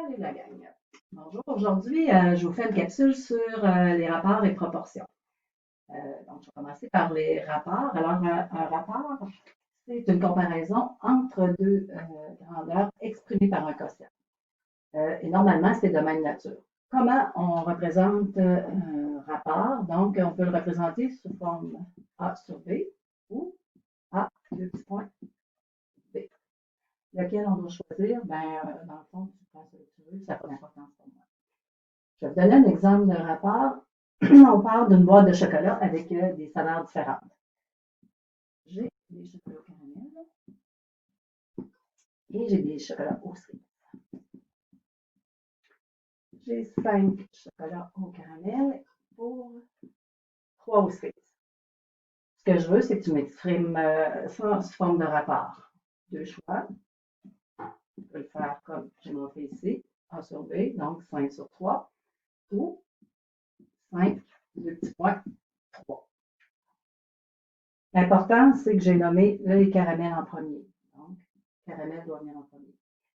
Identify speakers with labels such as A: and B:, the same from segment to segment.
A: Salut la gang. Bonjour. Aujourd'hui, je vous fais une capsule sur les rapports et proportions. Donc, je vais commencer par les rapports. Alors, un rapport, c'est une comparaison entre deux grandeurs exprimées par un quotient. Et normalement, c'est de même nature. Comment on représente un rapport? Donc, on peut le représenter sous forme A sur B ou A, deux petits points, B. Lequel on doit choisir? Dans le fond, tu prends celui que tu veux, ça n'a pas d'importance pour moi. Je vais vous donner un exemple de rapport. On parle d'une boîte de chocolat avec des saveurs différentes. J'ai des chocolats au caramel et j'ai des chocolats au cerises. J'ai 5 chocolats au caramel pour 3 au cerises. Ce que je veux, c'est que tu m'exprimes ça sous forme de rapport. Deux choix. Je peux le faire comme j'ai montré ici, A sur B, donc 5 sur 3, ou 5, deux petits points, 3. L'important, c'est que j'ai nommé les caramels en premier. Donc, caramel doit venir en premier.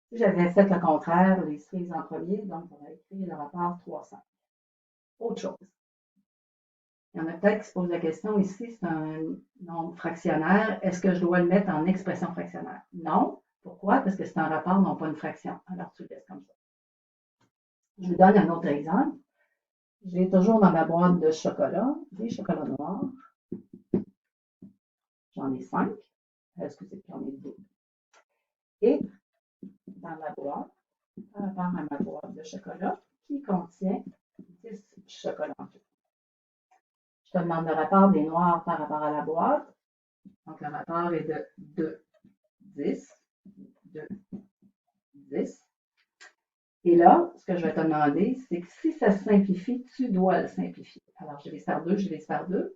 A: Si j'avais fait le contraire, les cerises en premier, donc on va écrire le rapport 300. Autre chose. Il y en a peut-être qui se posent la question ici, c'est un nombre fractionnaire. Est-ce que je dois le mettre en expression fractionnaire? Non. Pourquoi? Parce que c'est un rapport, non pas une fraction. Alors, tu le laisses comme ça. Je vous donne un autre exemple. J'ai toujours dans ma boîte de chocolat des chocolats noirs. J'en ai 5. Excusez, j'en ai 2. Et dans ma boîte, par rapport à ma boîte de chocolat, qui contient 10 chocolats en tout. Je te demande le rapport des noirs par rapport à la boîte. Donc, le rapport est de 2, 10, 2, 10. Et là, ce que je vais te demander, c'est que si ça se simplifie, tu dois le simplifier. Alors, je vais faire 2, je vais faire 2.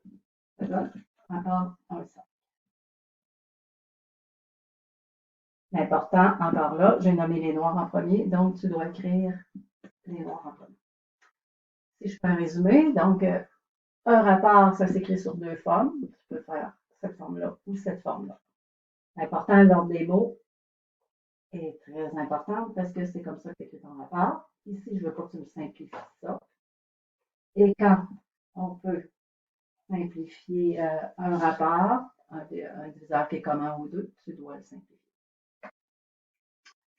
A: Ça donne rapport 1, 5. L'important, encore là, j'ai nommé les noirs en premier, donc tu dois écrire les noirs en premier. Si je fais un résumé, donc, un rapport, ça s'écrit sur deux formes. Tu peux faire cette forme-là ou cette forme-là. L'important, l'ordre des mots est très important parce que c'est comme ça que tu écris ton rapport. Ici, je ne veux pas que tu me simplifies ça. Et quand on peut simplifier un rapport, un diviseur qui est commun aux deux, tu dois le simplifier.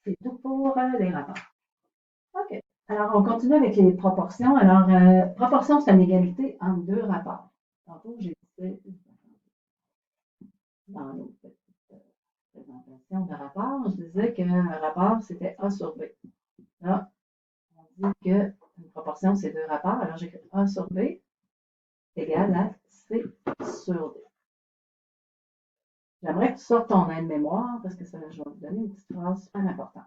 A: C'est tout pour les rapports. OK. Alors, on continue avec les proportions. Alors, proportion, c'est une égalité entre deux rapports. Tantôt, j'ai dit dans nos petites présentations de rapports, je disais qu'un rapport, c'était A sur B. Là, on dit qu'une proportion, c'est deux rapports. Alors, j'écris A sur B égale à C sur D. J'aimerais que tu sortes ton aide-mémoire parce que ça, je vais vous donner une petite phrase super importante.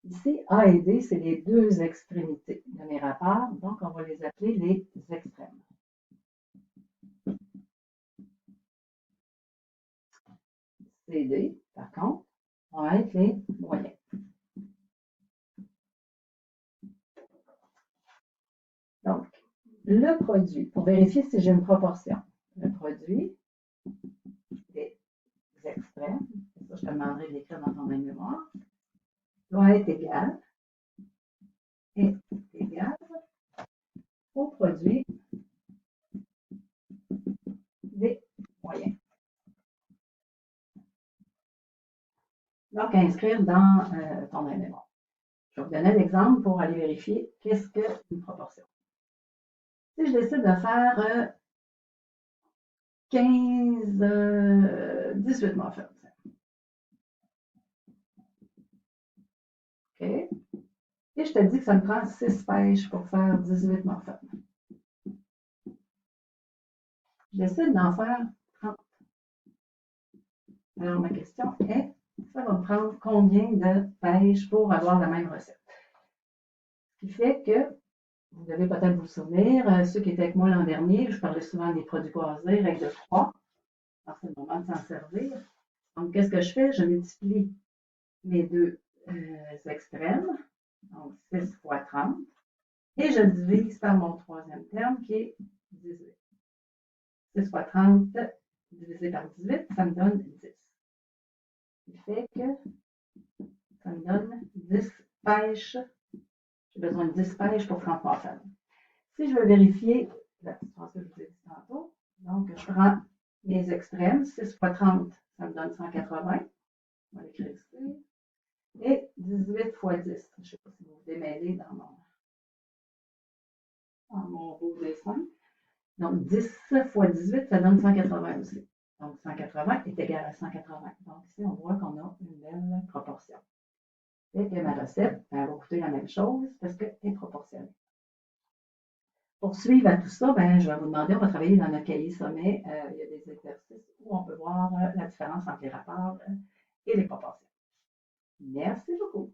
A: Ici, A et D, c'est les deux extrémités de mes rapports, donc on va les appeler les extrêmes. C et D, par contre, vont être les moyens. Donc, le produit, pour vérifier si j'ai une proportion, le produit des extrêmes, ça je te demanderai de l'écrire dans ton mémoire, doit être égal au produit des moyens. Donc, à inscrire dans ton mémoire. Je vais vous donner un exemple pour aller vérifier qu'est-ce qu'une proportion. Si je décide de faire 18 muffins. OK? Et je te dis que ça me prend 6 pêches pour faire 18 muffins. Je décide d'en faire 30. Alors, ma question est, ça va me prendre combien de pêches pour avoir la même recette? Ce qui fait que, vous devez peut-être vous souvenir, ceux qui étaient avec moi l'an dernier, je parlais souvent des produits croisés, règle de 3. Alors, c'est le moment de s'en servir. Donc, qu'est-ce que je fais? Je multiplie mes deux extrêmes, donc 6 fois 30, et je divise par mon troisième terme qui est 18. 6 fois 30 divisé par 18, ça me donne 10. Ce qui fait que ça me donne 10 pêches J'ai besoin de 10 pêches pour 30 morphèmes. Si je veux vérifier la distance que je vous ai dit tantôt, donc je prends mes extrêmes, 6 fois 30, ça me donne 180. On va l'écrire ici. Et 18 fois 10. Je ne sais pas si vous vous démêlez dans mon beau dessin. Donc 10 fois 18, ça donne 180 aussi. Donc 180 est égal à 180. Donc ici, on voit qu'on a une belle proportion. Et que ma recette, elle va coûter la même chose parce qu'elle est proportionnée. Pour suivre à tout ça, je vais vous demander, on va travailler dans notre cahier sommet. Il y a des exercices où on peut voir la différence entre les rapports et les proportions. Merci beaucoup.